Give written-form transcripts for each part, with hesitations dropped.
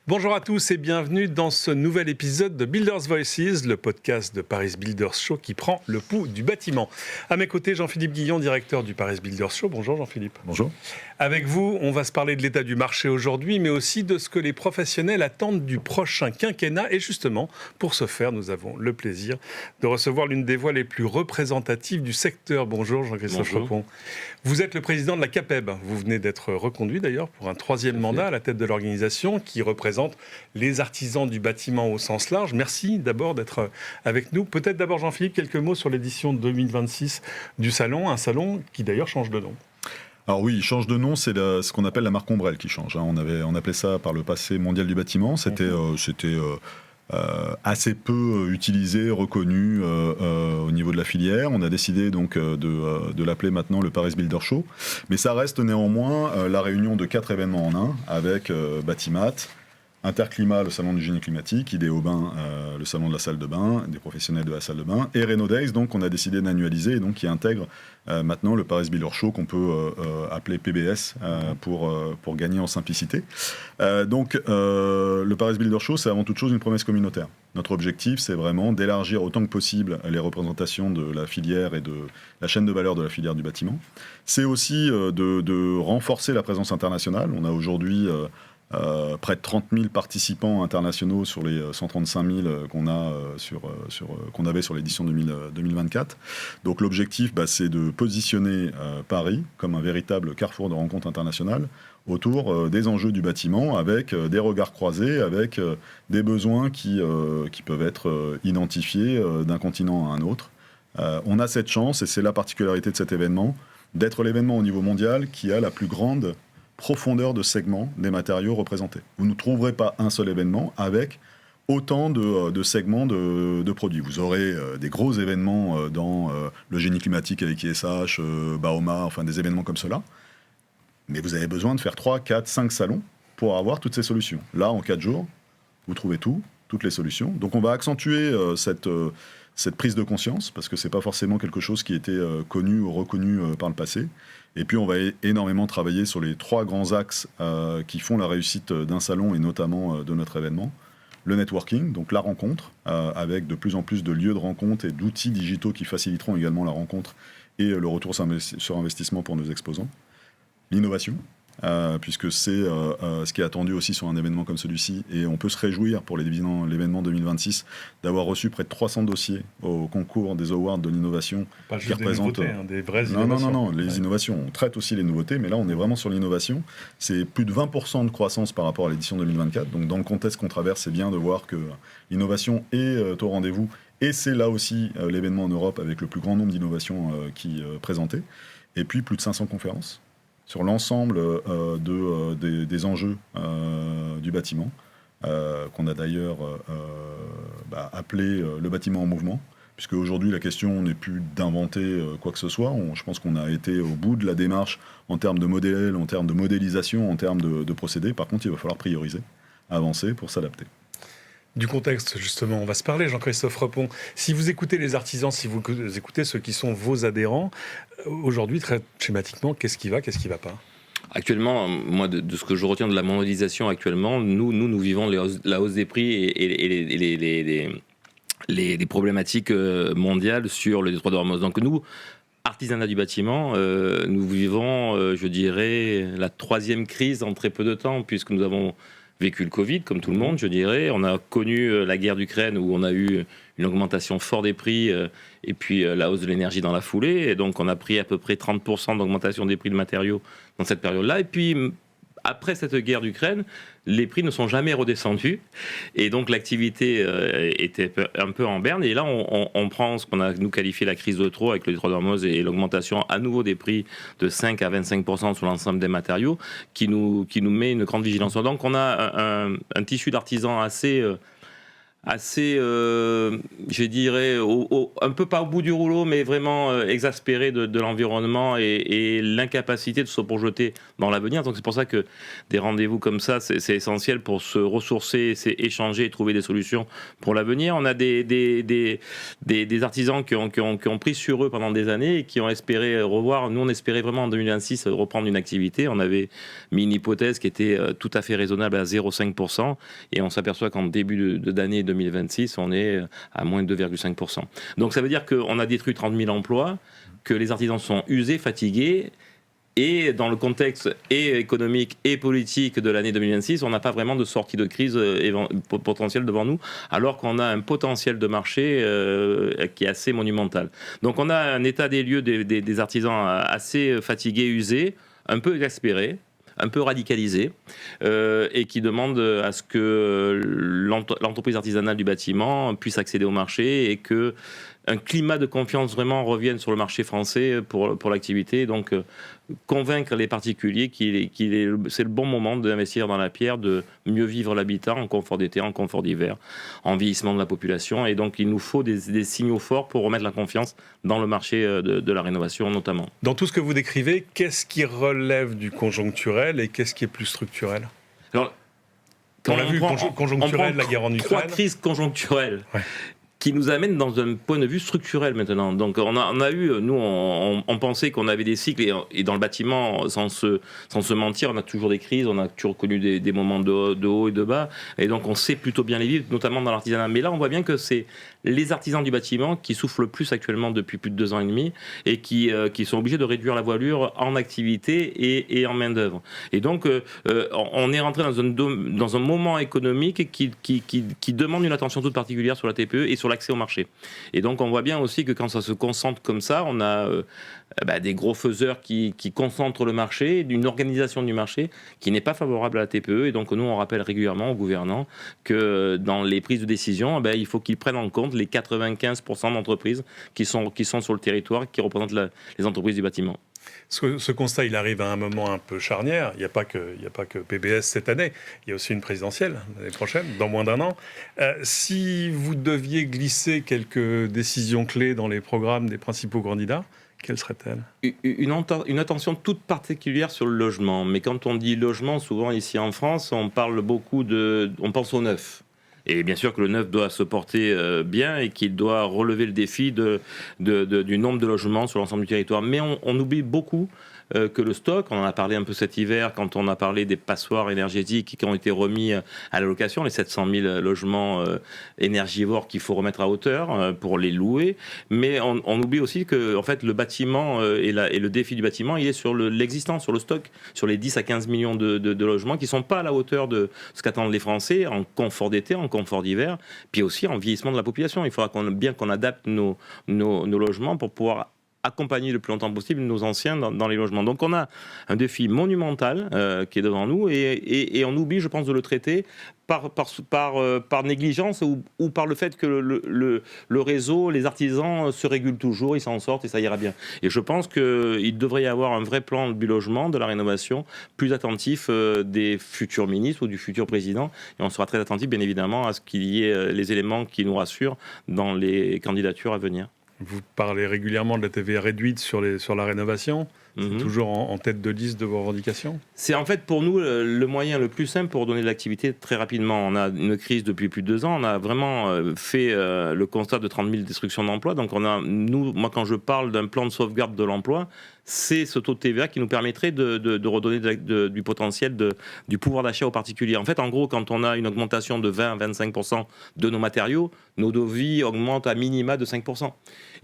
Bonjour à tous et bienvenue dans ce nouvel épisode de Builders Voices, le podcast de Paris Builders Show qui prend le pouls du bâtiment. À mes côtés, Jean-Philippe Guillon, directeur du Paris Builders Show. Bonjour Jean-Philippe. Bonjour. Avec vous, on va se parler de l'état du marché aujourd'hui, mais aussi de ce que les professionnels attendent du prochain quinquennat. Et justement, pour ce faire, nous avons le plaisir de recevoir l'une des voix les plus représentatives du secteur. Bonjour Jean-Christophe Repon. Vous êtes le président de la CAPEB. Vous venez d'être reconduit d'ailleurs pour un troisième mandat à la tête de l'organisation qui représente les artisans du bâtiment au sens large. Merci d'abord d'être avec nous. Peut-être d'abord Jean-Philippe, quelques mots sur l'édition 2026 du salon, un salon qui d'ailleurs change de nom. Alors oui, il change de nom, c'est ce qu'on appelle la marque Ombrelle qui change. On appelait ça par le passé Mondial du bâtiment. C'était assez peu utilisé, reconnu au niveau de la filière. On a décidé donc de l'appeler maintenant le Paris Builders Show. Mais ça reste néanmoins la réunion de 4 événements en un avec Batimat, Interclimat, le salon du génie climatique, Idéo Bain, le salon de la salle de bain, des professionnels de la salle de bain, et Reno Days, donc on a décidé d'annualiser et donc qui intègre maintenant le Paris Builders Show qu'on peut appeler PBS pour gagner en simplicité. Le Paris Builders Show, c'est avant toute chose une promesse communautaire. Notre objectif, c'est vraiment d'élargir autant que possible les représentations de la filière et de la chaîne de valeur de la filière du bâtiment. C'est aussi de renforcer la présence internationale. On a aujourd'hui près de 30 000 participants internationaux sur les 135 000 qu'on avait sur l'édition 2024. Donc l'objectif, c'est de positionner Paris comme un véritable carrefour de rencontres internationales autour des enjeux du bâtiment, avec des regards croisés, avec des besoins qui peuvent être identifiés d'un continent à un autre. On a cette chance, et c'est la particularité de cet événement, d'être l'événement au niveau mondial qui a la plus grande profondeur de segments des matériaux représentés. Vous ne trouverez pas un seul événement avec autant de segments de produits. Vous aurez des gros événements dans le génie climatique avec ISH, Baoma, enfin des événements comme cela. Mais vous avez besoin de faire 3, 4, 5 salons pour avoir toutes ces solutions. Là, en 4 jours, vous trouvez toutes les solutions. Donc on va accentuer cette prise de conscience, parce que ce n'est pas forcément quelque chose qui était connu ou reconnu par le passé. Et puis on va énormément travailler sur les 3 grands axes qui font la réussite d'un salon et notamment de notre événement. Le networking, donc la rencontre, avec de plus en plus de lieux de rencontre et d'outils digitaux qui faciliteront également la rencontre et le retour sur investissement pour nos exposants. L'innovation, puisque c'est ce qui est attendu aussi sur un événement comme celui-ci, et on peut se réjouir pour l'événement 2026 d'avoir reçu près de 300 dossiers au concours des awards de l'innovation. Pas juste des nouveautés, des vraies innovations. Non, les innovations, on traite aussi les nouveautés, mais là on est vraiment sur l'innovation. C'est plus de 20% de croissance par rapport à l'édition 2024, donc dans le contexte qu'on traverse, c'est bien de voir que l'innovation est au rendez-vous, et c'est là aussi l'événement en Europe avec le plus grand nombre d'innovations qui est présenté, et puis plus de 500 conférences sur l'ensemble des enjeux du bâtiment, qu'on a d'ailleurs appelé le bâtiment en mouvement, puisque aujourd'hui la question n'est plus d'inventer quoi que ce soit. Je pense qu'on a été au bout de la démarche en termes de modèles, en termes de modélisation, en termes de procédés. Par contre, il va falloir prioriser, avancer pour s'adapter. Du contexte, justement, on va se parler, Jean-Christophe Repon. Si vous écoutez les artisans, si vous écoutez ceux qui sont vos adhérents, aujourd'hui, très schématiquement, qu'est-ce qui va pas ? Actuellement, moi, de ce que je retiens de la mondialisation actuellement, nous vivons la hausse des prix et les problématiques mondiales sur le détroit d'Ormuz. Donc nous, artisanat du bâtiment, nous vivons, je dirais, la 3e crise en très peu de temps, puisque nous avons vécu le Covid, comme tout le monde, je dirais. On a connu la guerre d'Ukraine, où on a eu une augmentation forte des prix, et puis la hausse de l'énergie dans la foulée. Et donc, on a pris à peu près 30% d'augmentation des prix de matériaux dans cette période-là. Et puis, après cette guerre d'Ukraine, les prix ne sont jamais redescendus. Et donc, l'activité était un peu en berne. Et là, on prend ce qu'on a, nous, qualifié la crise de trop avec le détroit d'Ormuz et l'augmentation à nouveau des prix de 5 à 25% sur l'ensemble des matériaux qui nous met une grande vigilance. Donc, on a un tissu d'artisans assez assez, je dirais, un peu pas au bout du rouleau, mais vraiment exaspérés de l'environnement et l'incapacité de se projeter dans l'avenir. Donc c'est pour ça que des rendez-vous comme ça, c'est essentiel pour se ressourcer, échanger et trouver des solutions pour l'avenir. On a des artisans qui ont pris sur eux pendant des années et qui ont espéré revoir. Nous, on espérait vraiment en 2026 reprendre une activité. On avait mis une hypothèse qui était tout à fait raisonnable à 0,5%, et on s'aperçoit qu'en début d'année 2026, on est à moins de 2,5%. Donc ça veut dire qu'on a détruit 30 000 emplois, que les artisans sont usés, fatigués, et dans le contexte économique et politique de l'année 2026, on n'a pas vraiment de sortie de crise potentielle devant nous, alors qu'on a un potentiel de marché qui est assez monumental. Donc on a un état des lieux des artisans assez fatigués, usés, un peu exaspérés, un peu radicalisés, et qui demandent à ce que l'entreprise artisanale du bâtiment puisse accéder au marché et que un climat de confiance vraiment revienne sur le marché français pour l'activité. Donc, convaincre les particuliers c'est le bon moment d'investir dans la pierre, de mieux vivre l'habitat en confort d'été, en confort d'hiver, en vieillissement de la population. Et donc, il nous faut des signaux forts pour remettre la confiance dans le marché de la rénovation, notamment. Dans tout ce que vous décrivez, qu'est-ce qui relève du conjoncturel et qu'est-ce qui est plus structurel ? Alors, on l'a vu, conjoncturel, la guerre en Ukraine. 3 crises conjoncturelles. Ouais. Qui nous amène dans un point de vue structurel maintenant. Donc on a eu, nous on pensait qu'on avait des cycles, et dans le bâtiment, sans se mentir, on a toujours des crises, on a toujours connu des moments de haut et de bas, et donc on sait plutôt bien les vivre, notamment dans l'artisanat. Mais là on voit bien que c'est les artisans du bâtiment qui souffrent le plus actuellement depuis plus de 2 ans et demi, et qui sont obligés de réduire la voilure en activité et en main d'œuvre. Et donc on est rentré dans un moment économique qui demande une attention toute particulière sur la TPE et sur l'accès au marché. Et donc on voit bien aussi que quand ça se concentre comme ça, on a des gros faiseurs qui concentrent le marché, d'une organisation du marché qui n'est pas favorable à la TPE. Et donc nous on rappelle régulièrement aux gouvernants que dans les prises de décision, il faut qu'ils prennent en compte les 95% d'entreprises qui sont sur le territoire, qui représentent les entreprises du bâtiment. Ce constat, il arrive à un moment un peu charnière. Il n'y a pas que PBS cette année. Il y a aussi une présidentielle l'année prochaine, dans moins d'1 an. Si vous deviez glisser quelques décisions clés dans les programmes des principaux candidats, quelles seraient-elles ? Une attention toute particulière sur le logement. Mais quand on dit logement, souvent ici en France, on pense au neuf. Et bien sûr que le neuf doit se porter bien et qu'il doit relever le défi du nombre de logements sur l'ensemble du territoire. Mais on oublie beaucoup que le stock, on en a parlé un peu cet hiver quand on a parlé des passoires énergétiques qui ont été remis à la location, les 700 000 logements énergivores qu'il faut remettre à hauteur pour les louer. Mais on oublie aussi que en fait, le bâtiment et le défi du bâtiment, il est sur l'existant, sur le stock, sur les 10 à 15 millions de logements qui ne sont pas à la hauteur de ce qu'attendent les Français en confort d'été, en confort d'hiver, puis aussi en vieillissement de la population. Il faudra bien qu'on adapte nos logements pour pouvoir accompagner le plus longtemps possible nos anciens dans les logements. Donc on a un défi monumental qui est devant nous et on oublie, je pense, de le traiter par négligence ou par le fait que le réseau, les artisans se régulent toujours, ils s'en sortent et ça ira bien. Et je pense qu'il devrait y avoir un vrai plan du logement, de la rénovation, plus attentif des futurs ministres ou du futur président. Et on sera très attentif, bien évidemment, à ce qu'il y ait les éléments qui nous rassurent dans les candidatures à venir. Vous parlez régulièrement de la TVA réduite sur la rénovation. C'est toujours en tête de liste de vos revendications ? C'est en fait pour nous le moyen le plus simple pour donner de l'activité très rapidement. On a une crise depuis plus de 2 ans. On a vraiment fait le constat de 30 000 destructions d'emplois. Donc moi quand je parle d'un plan de sauvegarde de l'emploi, c'est ce taux de TVA qui nous permettrait de redonner du potentiel, du pouvoir d'achat aux particuliers. En fait, en gros, quand on a une augmentation de 20 à 25% de nos matériaux, nos devis augmentent à minima de 5%.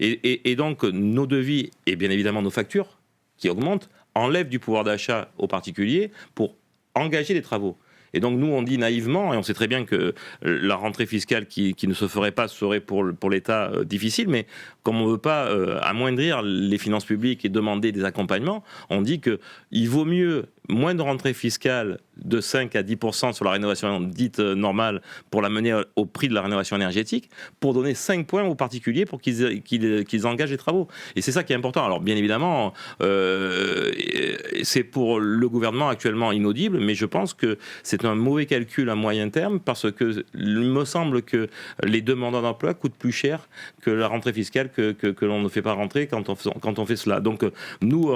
Et donc nos devis et bien évidemment nos factures qui augmentent, enlèvent du pouvoir d'achat aux particuliers pour engager des travaux. Et donc nous, on dit naïvement, et on sait très bien que la rentrée fiscale qui ne se ferait pas serait pour l'État difficile, mais comme on ne veut pas amoindrir les finances publiques et demander des accompagnements, on dit qu'il vaut mieux moins de rentrée fiscale de 5 à 10% sur la rénovation dite normale pour la mener au prix de la rénovation énergétique, pour donner 5 points aux particuliers pour qu'ils engagent les travaux. Et c'est ça qui est important. Alors bien évidemment, c'est pour le gouvernement actuellement inaudible, mais je pense que c'est un mauvais calcul à moyen terme, parce que il me semble que les demandeurs d'emploi coûtent plus cher que la rentrée fiscale que l'on ne fait pas rentrer quand on fait cela. Donc nous,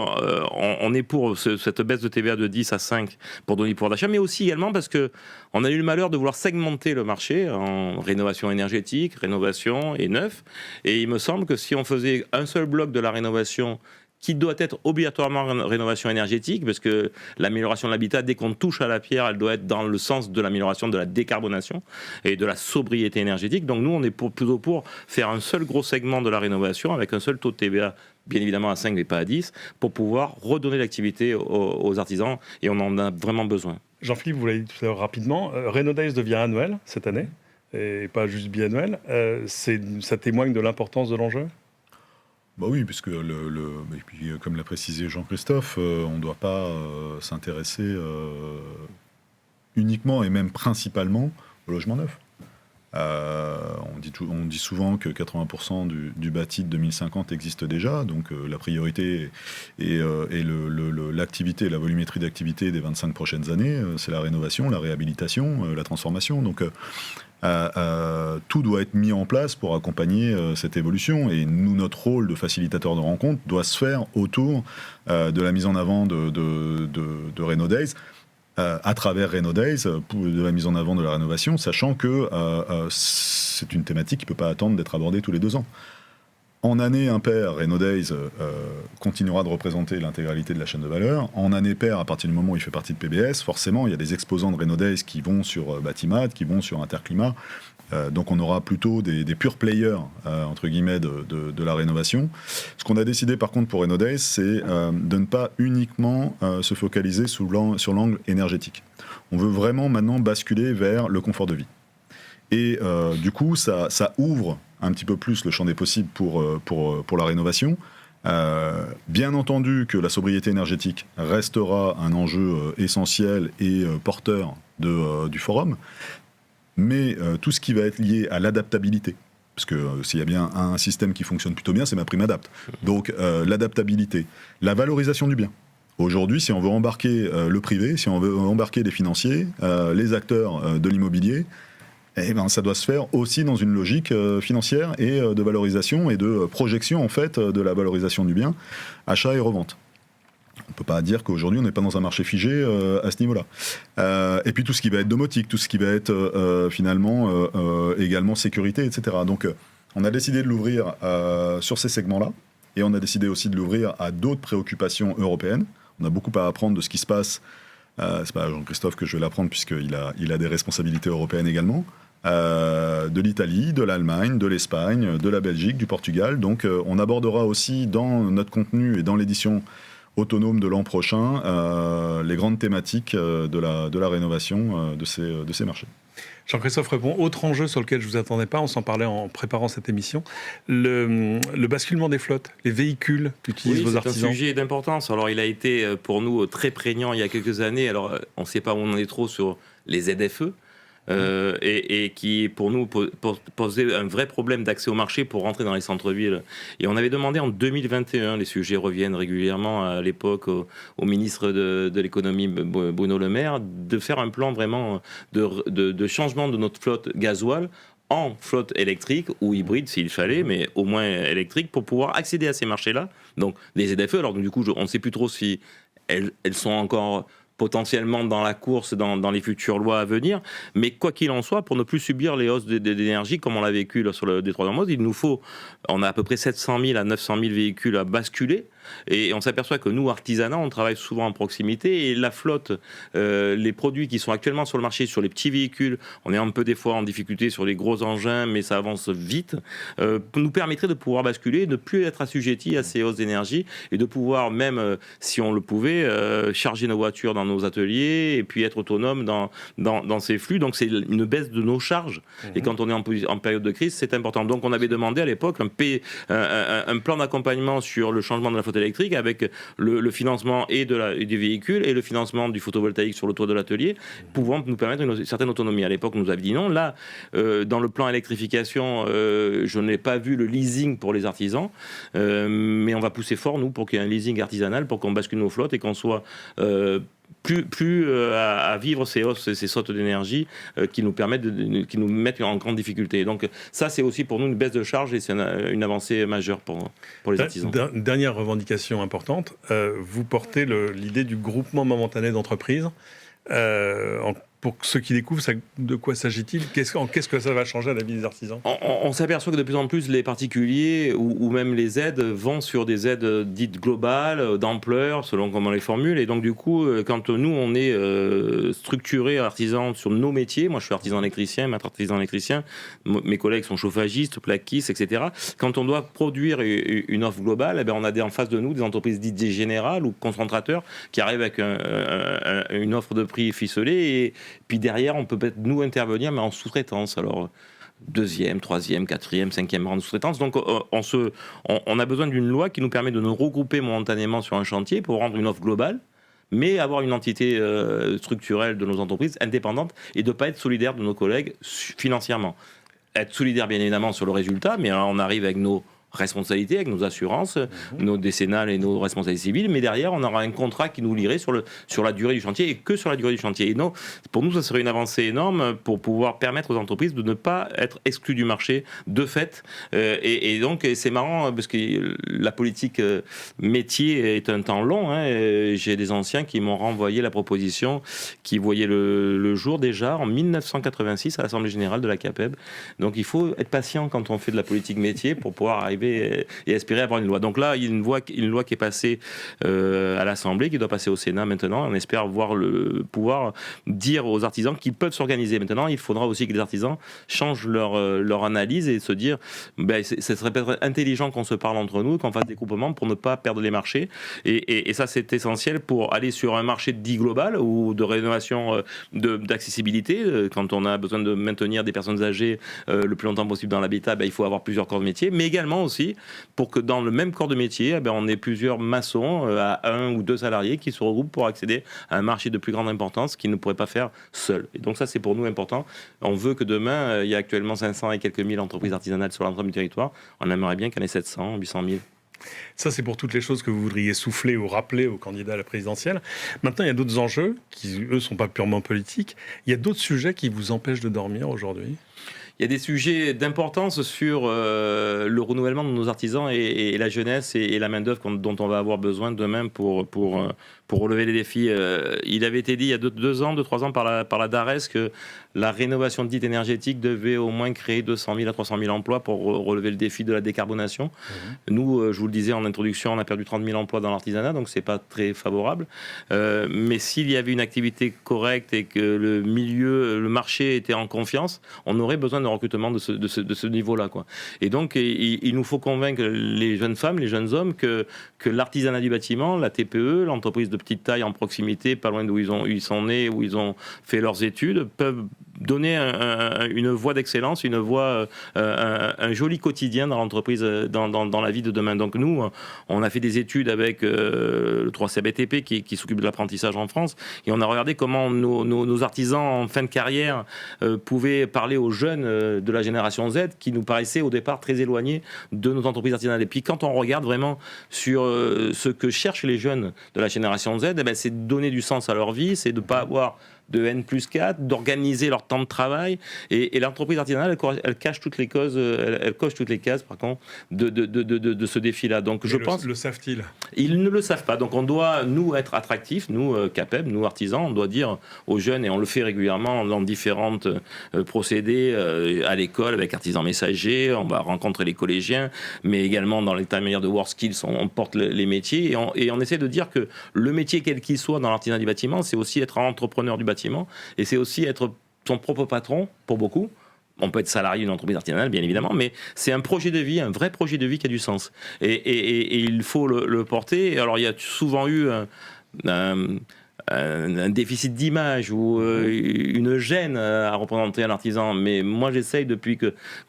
on est pour cette baisse de TVA de 10 à 5 pour donner du pouvoir d'achat, mais aussi également parce qu'on a eu le malheur de vouloir segmenter le marché en rénovation énergétique, rénovation et neuf. Et il me semble que si on faisait un seul bloc de la rénovation qui doit être obligatoirement rénovation énergétique, parce que l'amélioration de l'habitat, dès qu'on touche à la pierre, elle doit être dans le sens de l'amélioration de la décarbonation et de la sobriété énergétique. Donc nous, on est plutôt pour faire un seul gros segment de la rénovation avec un seul taux de TVA, bien évidemment à 5 mais pas à 10, pour pouvoir redonner l'activité aux artisans, et on en a vraiment besoin. Jean-Philippe, vous l'avez dit tout à l'heure rapidement, Renodays devient annuel cette année, et pas juste biannuel. Ça témoigne de l'importance de l'enjeu ? Bah oui, puisque et puis, comme l'a précisé Jean-Christophe, on ne doit pas s'intéresser uniquement et même principalement au logement neuf. On dit souvent que 80% du bâti de 2050 existe déjà, donc la priorité et l'activité, la volumétrie d'activité des 25 prochaines années, c'est la rénovation, la réhabilitation, la transformation. Donc tout doit être mis en place pour accompagner cette évolution, et nous, notre rôle de facilitateur de rencontre doit se faire autour de la mise en avant de Renodays, à travers Renodays, de la mise en avant de la rénovation, sachant que c'est une thématique qui ne peut pas attendre d'être abordée tous les 2 ans. En année impaire, Renodays continuera de représenter l'intégralité de la chaîne de valeur. En année paire, à partir du moment où il fait partie de PBS, forcément, il y a des exposants de Renodays qui vont sur Batimat, qui vont sur Interclimat. Donc on aura plutôt des pure players, entre guillemets, de la rénovation. Ce qu'on a décidé par contre pour Renodays, c'est de ne pas uniquement se focaliser sur l'angle énergétique. On veut vraiment maintenant basculer vers le confort de vie. Et du coup, ça ouvre un petit peu plus le champ des possibles pour la rénovation. Bien entendu que la sobriété énergétique restera un enjeu essentiel et porteur du forum, mais tout ce qui va être lié à l'adaptabilité, parce que s'il y a bien un système qui fonctionne plutôt bien, c'est MaPrimeAdapt. Donc l'adaptabilité, la valorisation du bien. Aujourd'hui, si on veut embarquer le privé, si on veut embarquer les financiers, les acteurs de l'immobilier, eh ben, ça doit se faire aussi dans une logique financière et de valorisation et de projection en fait de la valorisation du bien, achat et revente. On ne peut pas dire qu'aujourd'hui on n'est pas dans un marché figé à ce niveau-là. Et puis tout ce qui va être domotique, tout ce qui va être finalement également sécurité, etc. Donc on a décidé de l'ouvrir sur ces segments-là, et on a décidé aussi de l'ouvrir à d'autres préoccupations européennes. On a beaucoup à apprendre de ce qui se passe. C'est pas à Jean-Christophe que je vais l'apprendre puisqu'il a des responsabilités européennes également. De l'Italie, de l'Allemagne, de l'Espagne, de la Belgique, du Portugal. Donc on abordera aussi dans notre contenu et dans l'édition autonome de l'an prochain les grandes thématiques de la rénovation de ces marchés. Jean-Christophe répond. Autre enjeu sur lequel je ne vous attendais pas, on s'en parlait en préparant cette émission, le basculement des flottes, les véhicules qu'utilisent vos artisans. C'est un sujet d'importance. Alors il a été pour nous très prégnant il y a quelques années. Alors on ne sait pas où on en est trop sur les ZFE. Et qui, pour nous, posait un vrai problème d'accès au marché pour rentrer dans les centres-villes. Et on avait demandé en 2021, les sujets reviennent régulièrement à l'époque au ministre de l'économie, Bruno Le Maire, de faire un plan vraiment de changement de notre flotte gasoil en flotte électrique ou hybride s'il fallait, mais au moins électrique, pour pouvoir accéder à ces marchés-là. Donc les ZFE, alors du coup, on ne sait plus trop si elles sont encore potentiellement dans la course, dans les futures lois à venir, mais quoi qu'il en soit, pour ne plus subir les hausses d'énergie comme on l'a vécu là, sur le détroit d'Ormuz, on a à peu près 700 000 à 900 000 véhicules à basculer, et on s'aperçoit que nous, artisanat, on travaille souvent en proximité, et la flotte, les produits qui sont actuellement sur le marché, sur les petits véhicules, on est un peu des fois en difficulté sur les gros engins, mais ça avance vite, nous permettrait de pouvoir basculer, de ne plus être assujetti à ces hausses d'énergie, et de pouvoir même, si on le pouvait, charger nos voitures dans nos ateliers et puis être autonome dans ces flux. Donc c'est une baisse de nos charges. Et quand on est en période de crise, c'est important. Donc on avait demandé à l'époque un plan d'accompagnement sur le changement de la flotte électrique avec le financement et du véhicule et le financement du photovoltaïque sur le toit de l'atelier, pouvant nous permettre une certaine autonomie. À l'époque, on nous avait dit non. Là, dans le plan électrification, je n'ai pas vu le leasing pour les artisans, mais on va pousser fort, nous, pour qu'il y ait un leasing artisanal, pour qu'on bascule nos flottes et qu'on soit plus à vivre ces hausses, ces sautes d'énergie qui nous permettent, qui nous mettent en grande difficulté. Donc ça, c'est aussi pour nous une baisse de charge et c'est une avancée majeure pour les artisans. Dernière revendication importante, vous portez l'idée du groupement momentané d'entreprises. Pour ceux qui découvrent, de quoi s'agit-il ? Qu'est-ce que ça va changer à la vie des artisans ? On s'aperçoit que de plus en plus, les particuliers ou même les aides vont sur des aides dites globales, d'ampleur, selon comment on les formule. Et donc, du coup, quand nous, on est structuré artisan sur nos métiers, moi, je suis artisan électricien, maître artisan électricien, mes collègues sont chauffagistes, plaquistes, etc. Quand on doit produire une offre globale, on a en face de nous des entreprises dites générales ou concentrateurs qui arrivent avec une offre de prix ficelée et puis derrière, on peut peut-être nous intervenir, mais en sous-traitance. Alors, 2e, 3e, 4e, 5e rang de sous-traitance. Donc, on a besoin d'une loi qui nous permet de nous regrouper momentanément sur un chantier pour rendre une offre globale, mais avoir une entité structurelle de nos entreprises indépendante et de ne pas être solidaire de nos collègues financièrement. Être solidaire, bien évidemment, sur le résultat, mais alors, on arrive avec nos responsabilités, avec nos assurances, nos décennales et nos responsabilités civiles, mais derrière, on aura un contrat qui nous lierait sur la durée du chantier et que sur la durée du chantier. Et non, pour nous, ça serait une avancée énorme pour pouvoir permettre aux entreprises de ne pas être exclues du marché de fait. Et donc, c'est marrant parce que la politique métier est un temps long. J'ai des anciens qui m'ont renvoyé la proposition qui voyait le jour déjà en 1986 à l'Assemblée Générale de la CAPEB. Donc, il faut être patient quand on fait de la politique métier pour pouvoir arriver et espérer avoir une loi. Donc là, il y a une loi qui est passée à l'Assemblée, qui doit passer au Sénat maintenant. On espère pouvoir dire aux artisans qu'ils peuvent s'organiser. Maintenant, il faudra aussi que les artisans changent leur analyse et se dire ce serait peut-être intelligent qu'on se parle entre nous, qu'on fasse des groupements pour ne pas perdre les marchés. Et ça, c'est essentiel pour aller sur un marché dit global ou de rénovation d'accessibilité. Quand on a besoin de maintenir des personnes âgées le plus longtemps possible dans l'habitat, il faut avoir plusieurs corps de métier, mais également aussi pour que dans le même corps de métier, on ait plusieurs maçons à 1 ou 2 salariés qui se regroupent pour accéder à un marché de plus grande importance qu'ils ne pourraient pas faire seuls. Et donc ça, c'est pour nous important. On veut que demain, il y a actuellement 500 et quelques mille entreprises artisanales sur l'ensemble du territoire. On aimerait bien qu'il y en ait 700, 800 000. Ça, c'est pour toutes les choses que vous voudriez souffler ou rappeler aux candidats à la présidentielle. Maintenant, il y a d'autres enjeux qui, eux, ne sont pas purement politiques. Il y a d'autres sujets qui vous empêchent de dormir aujourd'hui ? Il y a des sujets d'importance sur le renouvellement de nos artisans et la jeunesse et la main-d'œuvre dont on va avoir besoin demain pour relever les défis. Il avait été dit il y a 2-3 ans par la DARES que la rénovation dite énergétique devait au moins créer 200 000 à 300 000 emplois pour relever le défi de la décarbonation. Nous, je vous le disais en introduction, on a perdu 30 000 emplois dans l'artisanat, donc c'est pas très favorable. Mais s'il y avait une activité correcte et que le marché était en confiance, on aurait besoin de recrutement de ce niveau-là, quoi. Et donc, il nous faut convaincre les jeunes femmes, les jeunes hommes que l'artisanat du bâtiment, la TPE, l'entreprise de petite taille en proximité, pas loin d'où ils sont nés, où ils ont fait leurs études, peuvent donner une voie d'excellence, une voie, un joli quotidien dans l'entreprise, dans la vie de demain. Donc nous, on a fait des études avec le 3CBTP qui s'occupe de l'apprentissage en France, et on a regardé comment nos artisans en fin de carrière pouvaient parler aux jeunes de la génération Z, qui nous paraissaient au départ très éloignés de nos entreprises artisanales. Et puis quand on regarde vraiment sur ce que cherchent les jeunes de la génération Z, c'est de donner du sens à leur vie, c'est de ne pas avoir de N+4, d'organiser leur temps de travail. Et l'entreprise artisanale, elle coche toutes les cases, par contre, de ce défi-là. Donc, je pense. Le savent-ils ? Ils ne le savent pas. Donc, on doit, nous, être attractifs, nous, CAPEB, nous, artisans, on doit dire aux jeunes, et on le fait régulièrement dans différents procédés à l'école, avec artisans messagers, on va rencontrer les collégiens, mais également dans l'intermédiaire de WorkSkills, on porte les métiers, et on essaie de dire que le métier, quel qu'il soit dans l'artisanat du bâtiment, c'est aussi être entrepreneur du bâtiment. Et c'est aussi être son propre patron, pour beaucoup. On peut être salarié d'une entreprise artisanale, bien évidemment, mais c'est un projet de vie, un vrai projet de vie qui a du sens. Et il faut le porter. Alors, il y a souvent eu un déficit d'image ou une gêne à représenter un artisan. Mais moi, j'essaye, depuis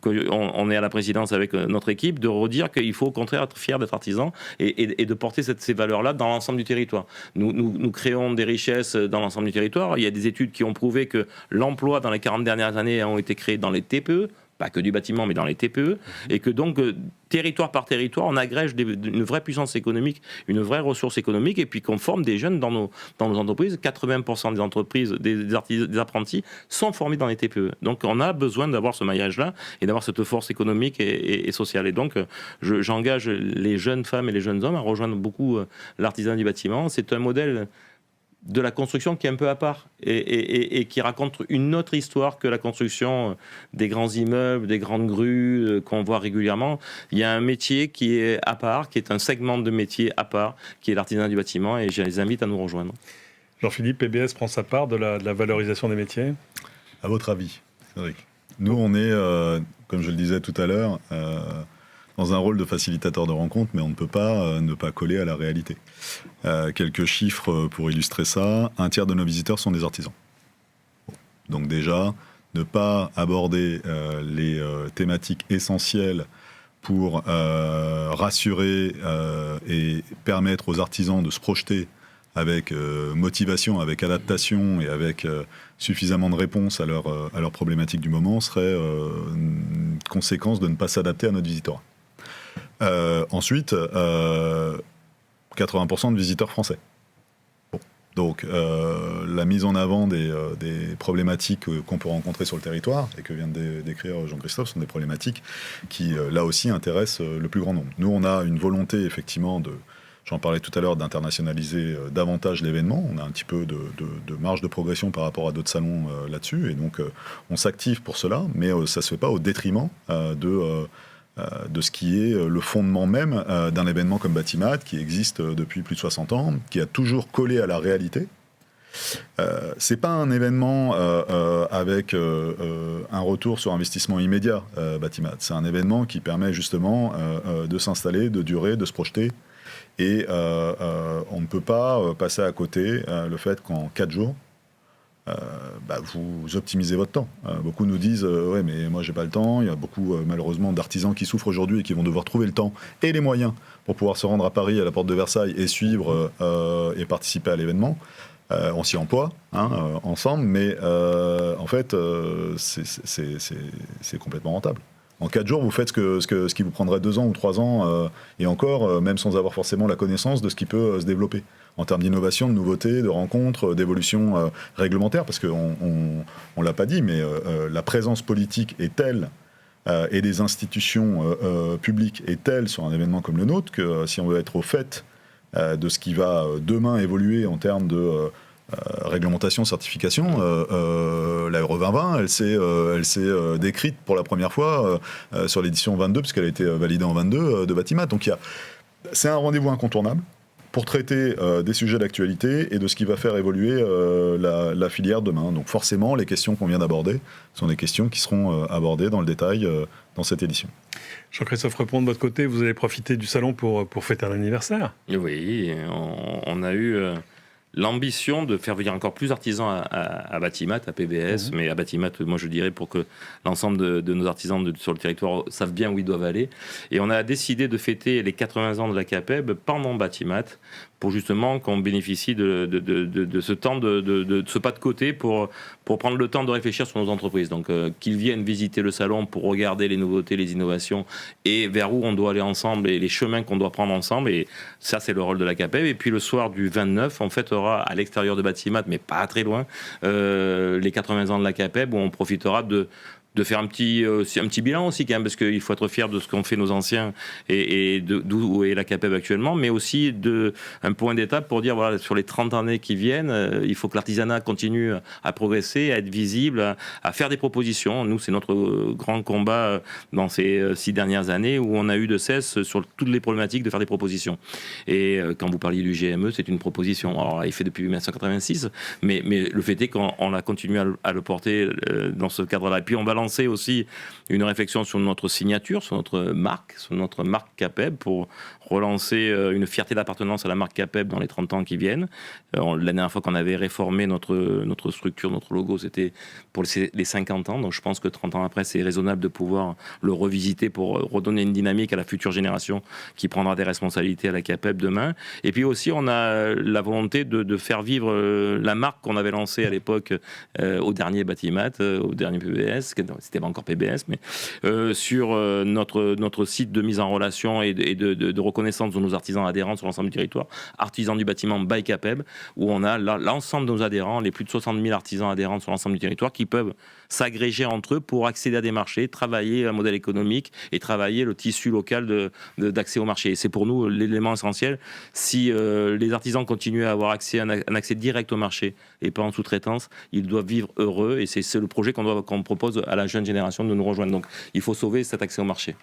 qu'on est à la présidence avec notre équipe, de redire qu'il faut au contraire être fier d'être artisan et de porter ces valeurs-là dans l'ensemble du territoire. Nous créons des richesses dans l'ensemble du territoire. Il y a des études qui ont prouvé que l'emploi dans les 40 dernières années ont été créés dans les TPE, pas que du bâtiment, mais dans les TPE, et que donc, territoire par territoire, on agrège une vraie puissance économique, une vraie ressource économique, et puis qu'on forme des jeunes dans nos entreprises. 80% des entreprises, des apprentis, sont formés dans les TPE. Donc on a besoin d'avoir ce maillage-là, et d'avoir cette force économique et sociale. Et donc, j'engage les jeunes femmes et les jeunes hommes à rejoindre beaucoup l'artisanat du bâtiment. C'est un modèle de la construction qui est un peu à part et qui raconte une autre histoire que la construction des grands immeubles, des grandes grues qu'on voit régulièrement. Il y a un métier qui est à part, qui est un segment de métier à part, qui est l'artisanat du bâtiment, et je les invite à nous rejoindre. Jean-Philippe, PBS prend sa part de la valorisation des métiers. À votre avis, Cédric? Nous, on est, comme je le disais tout à l'heure, dans un rôle de facilitateur de rencontre, mais on ne peut pas ne pas coller à la réalité. Quelques chiffres pour illustrer ça. 1/3 de nos visiteurs sont des artisans. Bon. Donc déjà, ne pas aborder les thématiques essentielles pour rassurer et permettre aux artisans de se projeter avec motivation, avec adaptation et avec suffisamment de réponses à leurs problématiques du moment serait une conséquence de ne pas s'adapter à notre visitorat. Ensuite, 80% de visiteurs français. Bon. Donc, la mise en avant des problématiques qu'on peut rencontrer sur le territoire et que vient de décrire Jean-Christophe sont des problématiques qui, là aussi, intéressent le plus grand nombre. Nous, on a une volonté, effectivement, j'en parlais tout à l'heure, d'internationaliser davantage l'événement. On a un petit peu de marge de progression par rapport à d'autres salons là-dessus. Et donc, on s'active pour cela, mais ça ne se fait pas au détriment de ce qui est le fondement même d'un événement comme Batimat, qui existe depuis plus de 60 ans, qui a toujours collé à la réalité. C'est pas un événement avec un retour sur investissement immédiat, Batimat. C'est un événement qui permet justement de s'installer, de durer, de se projeter. Et on ne peut pas passer à côté le fait qu'en 4 jours, vous optimisez votre temps. Beaucoup nous disent ouais, mais moi j'ai pas le temps. Il y a beaucoup malheureusement d'artisans qui souffrent aujourd'hui et qui vont devoir trouver le temps et les moyens pour pouvoir se rendre à Paris, à la porte de Versailles, et suivre et participer à l'événement. On s'y emploie ensemble, mais en fait c'est complètement rentable. En 4 jours, vous faites ce qui vous prendrait 2 ans ou 3 ans, et encore, même sans avoir forcément la connaissance de ce qui peut se développer en termes d'innovation, de nouveautés, de rencontres, d'évolution réglementaire, parce qu'on ne l'a pas dit, mais la présence politique est telle et des institutions publiques est telle sur un événement comme le nôtre que si on veut être au fait de ce qui va demain évoluer en termes de réglementation, certification, la Euro 2020, elle s'est décrite pour la première fois sur l'édition 22, puisqu'elle a été validée en 22 de Batimat. Donc c'est un rendez-vous incontournable pour traiter des sujets d'actualité et de ce qui va faire évoluer la filière demain. Donc forcément, les questions qu'on vient d'aborder sont des questions qui seront abordées dans le détail dans cette édition. Jean-Christophe Repond, de votre côté, vous allez profiter du salon pour fêter un anniversaire. Oui, on a eu l'ambition de faire venir encore plus d'artisans à Batimat, à PBS, mais à Batimat, moi je dirais, pour que l'ensemble de nos artisans sur le territoire savent bien où ils doivent aller. Et on a décidé de fêter les 80 ans de la CAPEB pendant Batimat, pour justement qu'on bénéficie de ce temps, de ce pas de côté pour prendre le temps de réfléchir sur nos entreprises. Donc qu'ils viennent visiter le salon pour regarder les nouveautés, les innovations et vers où on doit aller ensemble et les chemins qu'on doit prendre ensemble. Et ça, c'est le rôle de la CAPEB. Et puis le soir du 29, on fêtera à l'extérieur de Batimat, mais pas très loin, les 80 ans de la CAPEB, où on profitera de faire un petit bilan aussi quand même, parce qu'il faut être fier de ce qu'ont fait nos anciens et d'où est la CAPEB actuellement, mais aussi un point d'étape pour dire, voilà, sur les 30 années qui viennent, il faut que l'artisanat continue à progresser, à être visible, à faire des propositions. Nous, c'est notre grand combat dans ces 6 dernières années, où on a eu de cesse sur toutes les problématiques de faire des propositions. Et quand vous parliez du GME, c'est une proposition. Alors, il est fait depuis 1986, mais le fait est qu'on a continué à le porter dans ce cadre-là. Et puis on va lancé aussi une réflexion sur notre signature, sur notre marque Capeb, pour relancer une fierté d'appartenance à la marque Capeb dans les 30 ans qui viennent. La dernière fois qu'on avait réformé notre structure, notre logo, c'était pour les 50 ans. Donc je pense que 30 ans après, c'est raisonnable de pouvoir le revisiter pour redonner une dynamique à la future génération qui prendra des responsabilités à la Capeb demain. Et puis aussi, on a la volonté de faire vivre la marque qu'on avait lancée à l'époque au dernier Batimat, au dernier PBS, c'était pas encore PBS, mais sur notre site de mise en relation et de reconnaissance de nos artisans adhérents sur l'ensemble du territoire, Artisans du bâtiment by Capeb, où on a l'ensemble de nos adhérents, les plus de 60 000 artisans adhérents sur l'ensemble du territoire, qui peuvent s'agréger entre eux pour accéder à des marchés, travailler un modèle économique et travailler le tissu local d'accès au marché. Et c'est pour nous l'élément essentiel. Si les artisans continuent à avoir un accès direct au marché et pas en sous-traitance, ils doivent vivre heureux, et c'est le projet qu'on propose à la jeune génération de nous rejoindre. Donc il faut sauver cet accès au marché.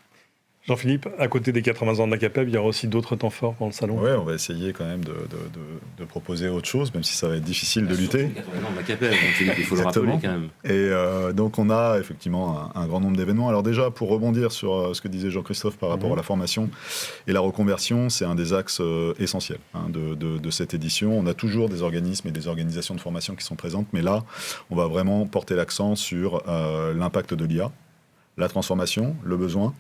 Jean-Philippe, à côté des 80 ans de la Capeb, il y aura aussi d'autres temps forts dans le salon. Oui, on va essayer quand même de proposer autre chose, même si ça va être difficile de lutter. 80 ans de la Capeb, donc il faut le rappeler quand même. Et donc on a effectivement un grand nombre d'événements. Alors déjà, pour rebondir sur ce que disait Jean-Christophe par rapport à la formation et la reconversion, c'est un des axes essentiels de cette édition. On a toujours des organismes et des organisations de formation qui sont présentes, mais là, on va vraiment porter l'accent sur l'impact de l'IA, la transformation, le besoin.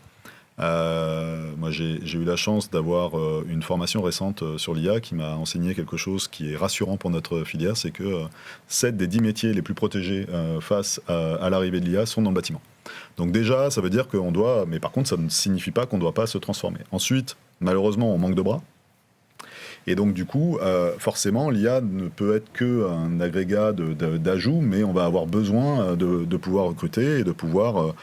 Moi, j'ai eu la chance d'avoir une formation récente sur l'IA qui m'a enseigné quelque chose qui est rassurant pour notre filière, c'est que 7 des 10 métiers les plus protégés face à l'arrivée de l'IA sont dans le bâtiment. Donc déjà, ça veut dire qu'on doit, mais par contre, ça ne signifie pas qu'on ne doit pas se transformer. Ensuite, malheureusement, on manque de bras. Et donc, du coup, forcément, l'IA ne peut être qu'un agrégat d'ajouts, mais on va avoir besoin de pouvoir recruter et de pouvoir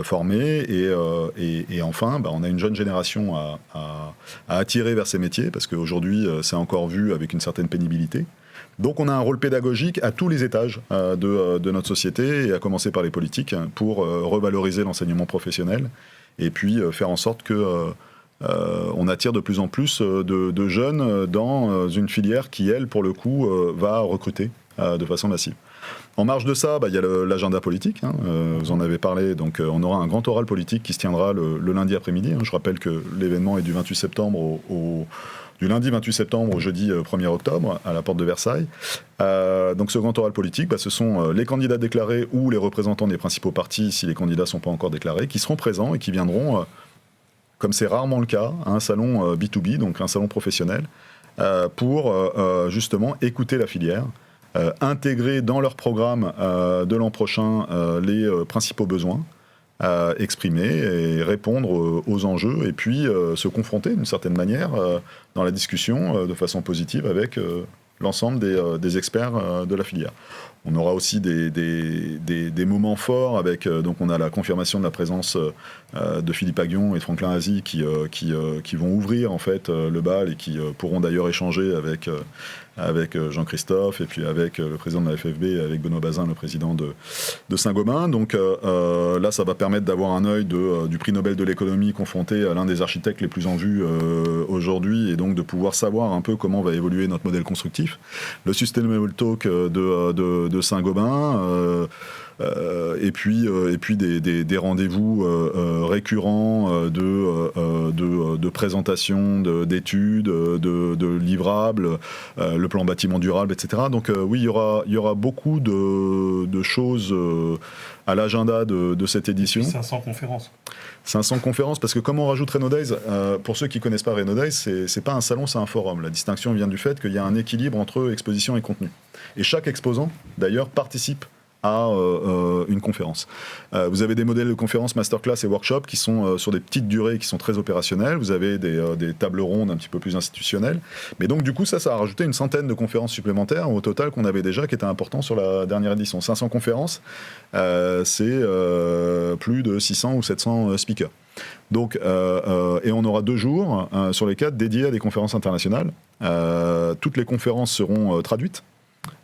former. Et enfin, on a une jeune génération à attirer vers ces métiers, parce qu'aujourd'hui, c'est encore vu avec une certaine pénibilité. Donc, on a un rôle pédagogique à tous les étages de notre société, et à commencer par les politiques, pour revaloriser l'enseignement professionnel et puis faire en sorte que... on attire de plus en plus de jeunes dans une filière qui, elle, pour le coup, va recruter de façon massive. En marge de ça, il y a l'agenda politique. Vous en avez parlé. Donc, on aura un grand oral politique qui se tiendra le lundi après-midi. Je rappelle que l'événement est du 28 septembre du lundi 28 septembre au jeudi 1er octobre à la porte de Versailles. Donc ce grand oral politique, ce sont les candidats déclarés ou les représentants des principaux partis, si les candidats ne sont pas encore déclarés, qui seront présents et qui viendront... comme c'est rarement le cas, un salon B2B, donc un salon professionnel, pour justement écouter la filière, intégrer dans leur programme de l'an prochain les principaux besoins, exprimer et répondre aux enjeux, et puis se confronter d'une certaine manière dans la discussion de façon positive avec l'ensemble des experts de la filière. On aura aussi des moments forts avec, donc on a la confirmation de la présence de Philippe Aguillon et de Franklin Azy qui vont ouvrir en fait le bal et qui pourront d'ailleurs échanger avec Jean-Christophe et puis avec le président de la FFB et avec Benoît Bazin, le président de Saint-Gobain. Donc là, ça va permettre d'avoir un œil du prix Nobel de l'économie confronté à l'un des architectes les plus en vue aujourd'hui, et donc de pouvoir savoir un peu comment va évoluer notre modèle constructif. Le Sustainable Talk de Saint-Gobain, et puis des rendez-vous récurrents de présentation d'études, de livrables, le plan bâtiment durable, etc. Donc oui, il y aura beaucoup de choses à l'agenda de cette édition. Et puis 500 conférences. 500 conférences, parce que comme on rajoute Renaud Days, pour ceux qui ne connaissent pas Renaud Days, c'est pas un salon, c'est un forum. La distinction vient du fait qu'il y a un équilibre entre exposition et contenu. Et chaque exposant, d'ailleurs, participe à une conférence. Vous avez des modèles de conférences, masterclass et workshops qui sont sur des petites durées, qui sont très opérationnelles. Vous avez des tables rondes un petit peu plus institutionnelles. Mais donc, du coup, ça a rajouté une centaine de conférences supplémentaires au total qu'on avait déjà, qui était important sur la dernière édition. 500 conférences, c'est plus de 600 ou 700 speakers. Donc, et on aura 2 jours sur les 4 dédiés à des conférences internationales. Toutes les conférences seront traduites,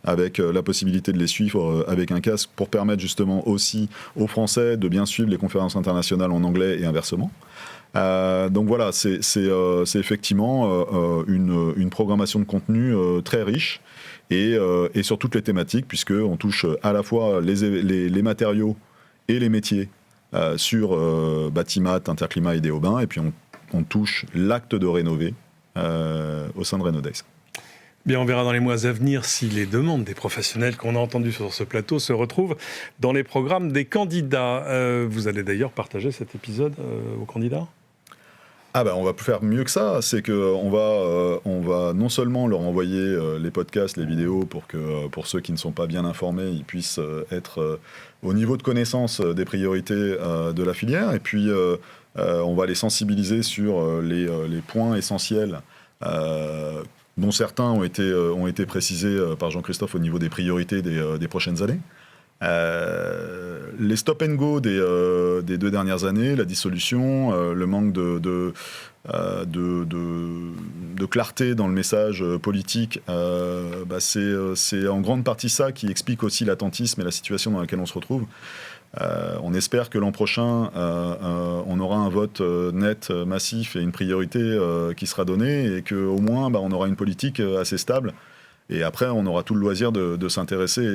avec la possibilité de les suivre avec un casque pour permettre justement aussi aux Français de bien suivre les conférences internationales en anglais et inversement. Donc voilà, c'est effectivement une programmation de contenu très riche et sur toutes les thématiques, puisqu'on touche à la fois les matériaux et les métiers sur Batimat, Interclimat et Déaubin, et puis on touche l'acte de rénover au sein de Renodex. Bien, on verra dans les mois à venir si les demandes des professionnels qu'on a entendues sur ce plateau se retrouvent dans les programmes des candidats. Vous allez d'ailleurs partager cet épisode aux candidats ? On va faire mieux que ça, c'est qu'on va non seulement leur envoyer les podcasts, les vidéos, pour ceux qui ne sont pas bien informés, ils puissent être au niveau de connaissance des priorités de la filière, et puis on va les sensibiliser sur les points essentiels dont certains ont été précisés par Jean-Christophe au niveau des priorités des prochaines années. Les stop and go des 2 dernières années, la dissolution, le manque de clarté dans le message politique, c'est en grande partie ça qui explique aussi l'attentisme et la situation dans laquelle on se retrouve. On espère que l'an prochain, on aura un vote net, massif et une priorité qui sera donnée, et qu'au moins on aura une politique assez stable. Et après, on aura tout le loisir de s'intéresser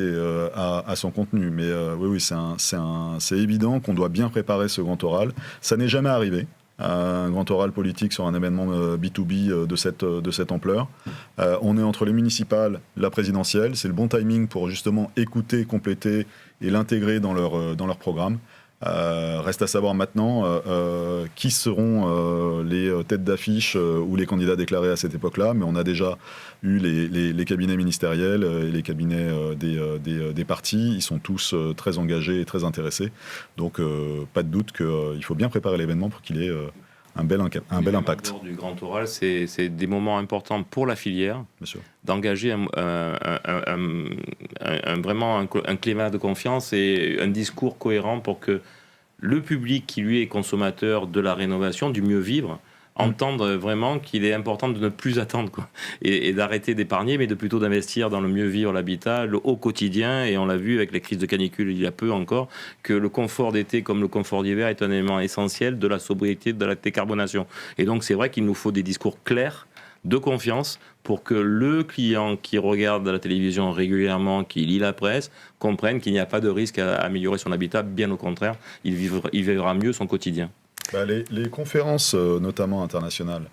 à son contenu. Mais oui, c'est évident qu'on doit bien préparer ce grand oral. Ça n'est jamais arrivé, un grand oral politique sur un événement B2B de cette ampleur. On est entre les municipales, la présidentielle. C'est le bon timing pour justement écouter, compléter et l'intégrer dans leur programme. Reste à savoir maintenant qui seront les têtes d'affiche ou les candidats déclarés à cette époque-là, mais on a déjà eu les cabinets ministériels et les cabinets des partis. Ils sont tous très engagés et très intéressés, donc pas de doute qu'il faut bien préparer l'événement pour qu'il ait un bel impact. Lors du grand oral, c'est des moments importants pour la filière, d'engager vraiment un climat de confiance et un discours cohérent pour que le public qui lui est consommateur de la rénovation, du mieux vivre, entende vraiment qu'il est important de ne plus attendre, quoi, et d'arrêter d'épargner, mais de plutôt d'investir dans le mieux vivre, l'habitat, au quotidien. Et on l'a vu avec les crises de canicule il y a peu encore, que le confort d'été comme le confort d'hiver est un élément essentiel de la sobriété, de la décarbonation. Et donc c'est vrai qu'il nous faut des discours clairs, de confiance, pour que le client qui regarde la télévision régulièrement, qui lit la presse, comprenne qu'il n'y a pas de risque à améliorer son habitat. Bien au contraire, il vivra mieux son quotidien. Les conférences, notamment internationales,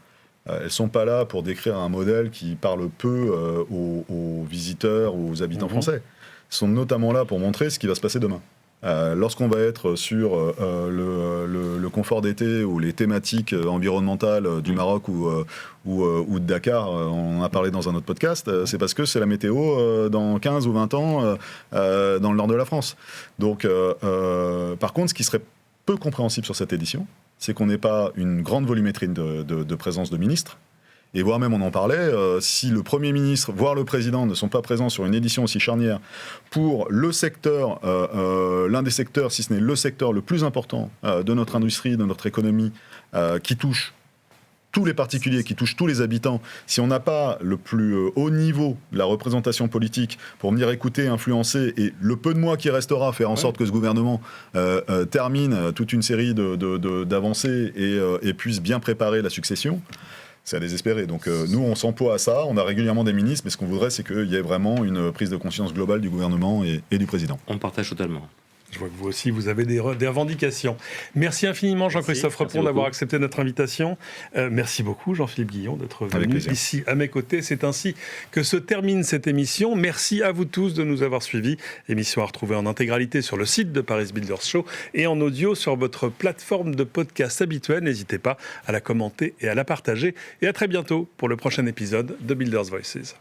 elles ne sont pas là pour décrire un modèle qui parle peu aux visiteurs ou aux habitants français. Elles sont notamment là pour montrer ce qui va se passer demain. Lorsqu'on va être sur le confort d'été ou les thématiques environnementales du Maroc ou de Dakar, on en a parlé dans un autre podcast, c'est parce que c'est la météo dans 15 ou 20 ans dans le nord de la France. Donc, par contre, ce qui serait peu compréhensible sur cette édition, c'est qu'on n'ait pas une grande volumétrie de présence de ministres. Et voire même, on en parlait, si le Premier ministre, voire le Président, ne sont pas présents sur une édition aussi charnière pour le secteur, l'un des secteurs, si ce n'est le secteur le plus important de notre industrie, de notre économie, qui touche tous les particuliers, qui touche tous les habitants, si on n'a pas le plus haut niveau de la représentation politique pour venir écouter, influencer, et le peu de mois qui restera, faire en sorte que ce gouvernement termine toute une série d'avancées et puisse bien préparer la succession, c'est à désespérer. Donc nous, on s'emploie à ça, on a régulièrement des ministres, mais ce qu'on voudrait, c'est qu'il y ait vraiment une prise de conscience globale du gouvernement et du président. On partage totalement. Je vois que vous aussi, vous avez des revendications. Merci infiniment, Jean-Christophe Repon, d'avoir accepté notre invitation. Merci beaucoup, Jean-Philippe Guillon, d'être venu ici à mes côtés. C'est ainsi que se termine cette émission. Merci à vous tous de nous avoir suivis. Émission à retrouver en intégralité sur le site de Paris Builders Show et en audio sur votre plateforme de podcast habituelle. N'hésitez pas à la commenter et à la partager. Et à très bientôt pour le prochain épisode de Builders Voices.